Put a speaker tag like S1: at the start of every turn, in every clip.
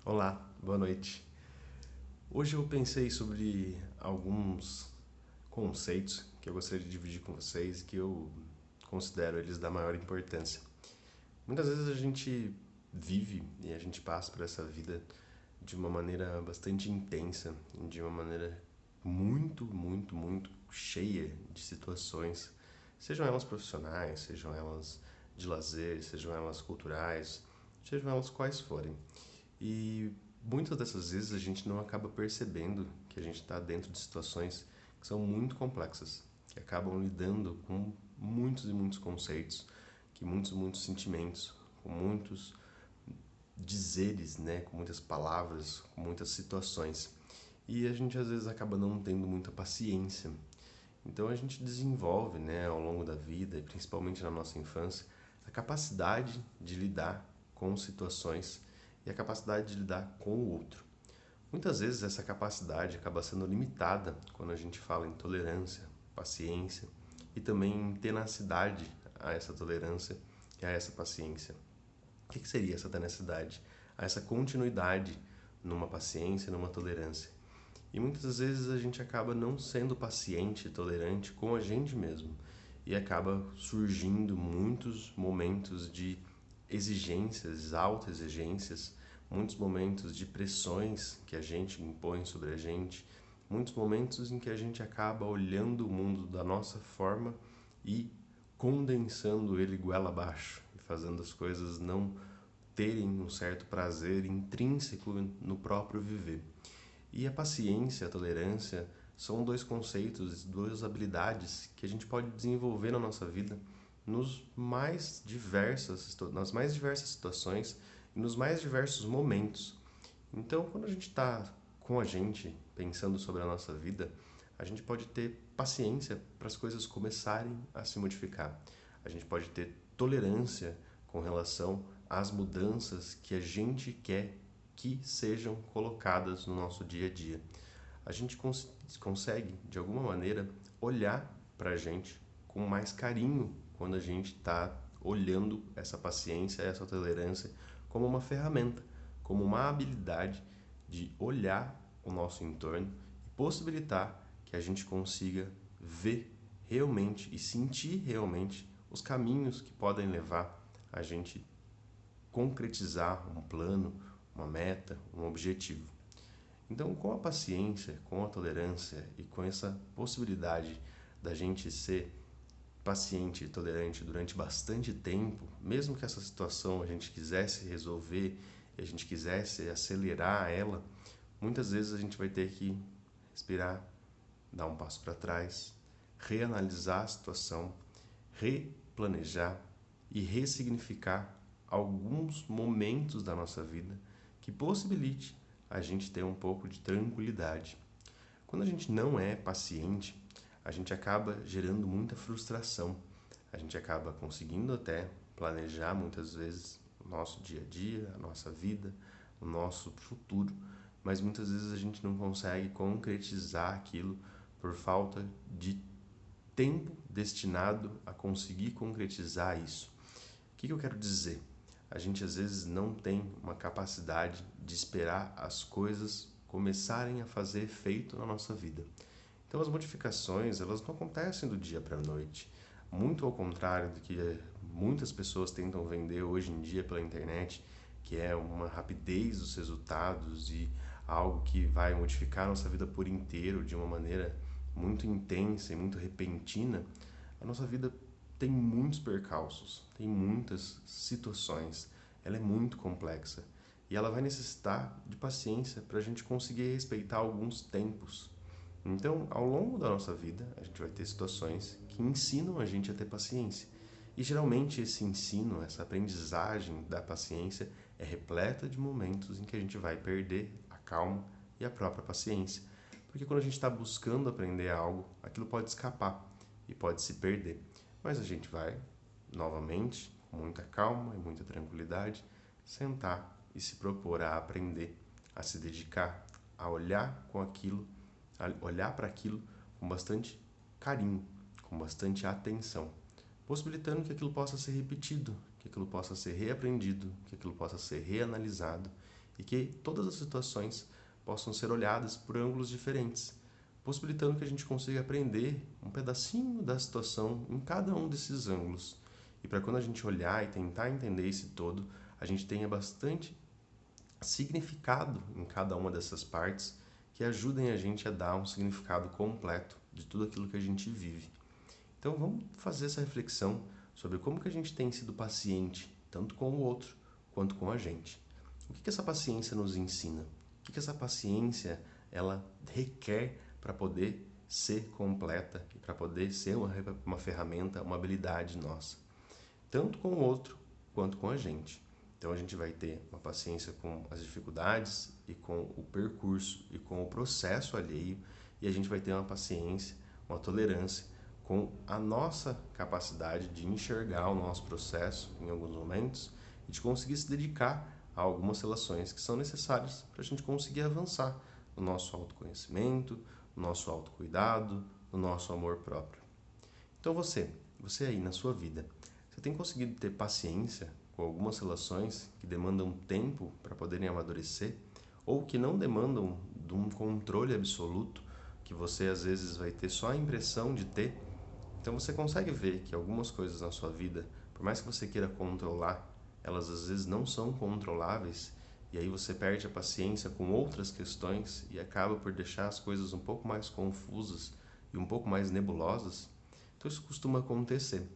S1: Olá, boa noite. Hoje eu pensei sobre alguns conceitos que eu gostaria de dividir com vocês e que eu considero eles da maior importância. Muitas vezes a gente vive e a gente passa por essa vida de uma maneira bastante intensa, de uma maneira muito cheia de situações, sejam elas profissionais, sejam elas de lazer, sejam elas culturais, sejam elas quais forem. E muitas dessas vezes a gente não acaba percebendo que a gente está dentro de situações que são muito complexas, que acabam lidando com muitos e muitos conceitos, que muitos sentimentos, com muitos dizeres, né, com muitas palavras, com muitas situações. E a gente às vezes acaba não tendo muita paciência. Então a gente desenvolve, né, ao longo da vida, e principalmente na nossa infância, a capacidade de lidar com situações e a capacidade de lidar com o outro. Muitas vezes essa capacidade acaba sendo limitada quando a gente fala em tolerância, paciência e também em tenacidade a essa tolerância e a essa paciência. O que seria essa tenacidade? A essa continuidade numa paciência, numa tolerância. E muitas vezes a gente acaba não sendo paciente e tolerante com a gente mesmo. E acaba surgindo muitos momentos de exigências, auto-exigências, muitos momentos de pressões que a gente impõe sobre a gente, muitos momentos em que a gente acaba olhando o mundo da nossa forma e condensando ele goela abaixo, e fazendo as coisas não terem um certo prazer intrínseco no próprio viver. E a paciência, a tolerância, são dois conceitos, duas habilidades que a gente pode desenvolver na nossa vida nas mais diversas situações e nos mais diversos momentos. Então, quando a gente está com a gente, pensando sobre a nossa vida, a gente pode ter paciência para as coisas começarem a se modificar. A gente pode ter tolerância com relação às mudanças que a gente quer que sejam colocadas no nosso dia a dia. A gente consegue, de alguma maneira, olhar para a gente com mais carinho quando a gente está olhando essa paciência, essa tolerância como uma ferramenta, como uma habilidade de olhar o nosso entorno e possibilitar que a gente consiga ver realmente e sentir realmente os caminhos que podem levar a gente concretizar um plano, uma meta, um objetivo. Então, com a paciência, com a tolerância e com essa possibilidade da gente ser paciente e tolerante durante bastante tempo, mesmo que essa situação a gente quisesse resolver e a gente quisesse acelerar ela, muitas vezes a gente vai ter que respirar, dar um passo para trás, reanalisar a situação, replanejar e ressignificar alguns momentos da nossa vida que possibilite a gente ter um pouco de tranquilidade. Quando a gente não é paciente, a gente acaba gerando muita frustração. A gente acaba conseguindo até planejar muitas vezes o nosso dia a dia, a nossa vida, o nosso futuro, mas muitas vezes a gente não consegue concretizar aquilo por falta de tempo destinado a conseguir concretizar isso. O que eu quero dizer? A gente às vezes não tem uma capacidade de esperar as coisas começarem a fazer efeito na nossa vida. Então as modificações, elas não acontecem do dia para a noite. Muito ao contrário do que muitas pessoas tentam vender hoje em dia pela internet, que é uma rapidez dos resultados e algo que vai modificar a nossa vida por inteiro de uma maneira muito intensa e muito repentina. A nossa vida tem muitos percalços, tem muitas situações, ela é muito complexa e ela vai necessitar de paciência para a gente conseguir respeitar alguns tempos. Então, ao longo da nossa vida, a gente vai ter situações que ensinam a gente a ter paciência. E geralmente esse ensino, essa aprendizagem da paciência é repleta de momentos em que a gente vai perder a calma e a própria paciência. Porque quando a gente está buscando aprender algo, aquilo pode escapar e pode se perder. Mas a gente vai, novamente, com muita calma e muita tranquilidade, sentar e se propor a aprender, a se dedicar, a olhar com aquilo, a olhar para aquilo com bastante carinho, com bastante atenção, possibilitando que aquilo possa ser repetido, que aquilo possa ser reaprendido, que aquilo possa ser reanalisado e que todas as situações possam ser olhadas por ângulos diferentes, possibilitando que a gente consiga aprender um pedacinho da situação em cada um desses ângulos. E para quando a gente olhar e tentar entender esse todo, a gente tenha bastante significado em cada uma dessas partes que ajudem a gente a dar um significado completo de tudo aquilo que a gente vive. Então vamos fazer essa reflexão sobre como que a gente tem sido paciente, tanto com o outro quanto com a gente. O que essa paciência nos ensina? O que essa paciência ela requer para poder ser completa e para poder ser uma ferramenta, uma habilidade nossa, tanto com o outro quanto com a gente. Então a gente vai ter uma paciência com as dificuldades e com o percurso e com o processo alheio, e a gente vai ter uma paciência, uma tolerância com a nossa capacidade de enxergar o nosso processo em alguns momentos e de conseguir se dedicar a algumas relações que são necessárias para a gente conseguir avançar no nosso autoconhecimento, no nosso autocuidado, no nosso amor próprio. Então você aí na sua vida, você tem conseguido ter paciência com algumas relações que demandam tempo para poderem amadurecer ou que não demandam de um controle absoluto que você às vezes vai ter só a impressão de ter? Então você consegue ver que algumas coisas na sua vida, por mais que você queira controlar, elas às vezes não são controláveis, e aí você perde a paciência com outras questões e acaba por deixar as coisas um pouco mais confusas e um pouco mais nebulosas. Então isso costuma acontecer.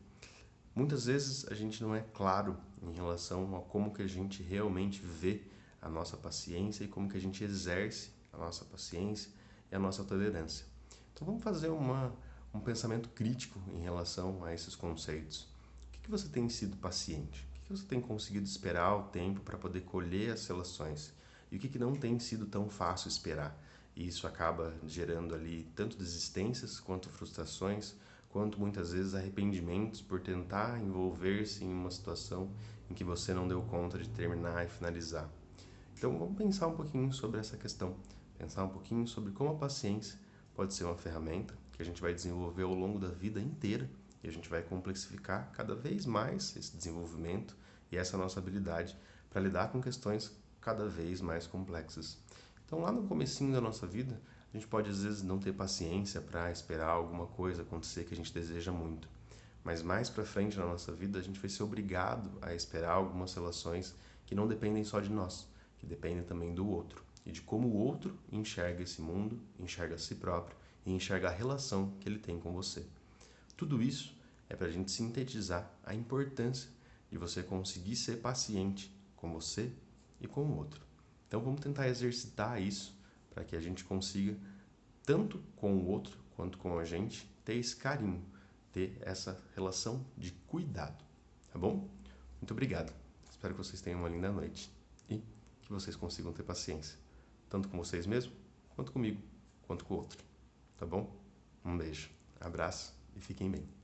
S1: Muitas vezes a gente não é claro em relação a como que a gente realmente vê a nossa paciência e como que a gente exerce a nossa paciência e a nossa tolerância. Então vamos fazer um pensamento crítico em relação a esses conceitos. O que você tem sido paciente? O que você tem conseguido esperar o tempo para poder colher as relações? E o que não tem sido tão fácil esperar? E isso acaba gerando ali tanto desistências quanto frustrações, quanto muitas vezes arrependimentos por tentar envolver-se em uma situação em que você não deu conta de terminar e finalizar. Então vamos pensar um pouquinho sobre essa questão, pensar um pouquinho sobre como a paciência pode ser uma ferramenta que a gente vai desenvolver ao longo da vida inteira e a gente vai complexificar cada vez mais esse desenvolvimento e essa nossa habilidade para lidar com questões cada vez mais complexas. Então lá no comecinho da nossa vida, a gente pode às vezes não ter paciência para esperar alguma coisa acontecer que a gente deseja muito. Mas mais para frente na nossa vida, a gente vai ser obrigado a esperar algumas relações que não dependem só de nós, que dependem também do outro e de como o outro enxerga esse mundo, enxerga a si próprio e enxerga a relação que ele tem com você. Tudo isso é para a gente sintetizar a importância de você conseguir ser paciente com você e com o outro. Então vamos tentar exercitar isso para que a gente consiga, tanto com o outro quanto com a gente, ter esse carinho, ter essa relação de cuidado, tá bom? Muito obrigado. Espero que vocês tenham uma linda noite e que vocês consigam ter paciência, tanto com vocês mesmos, quanto comigo, quanto com o outro, tá bom? Um beijo, abraço e fiquem bem.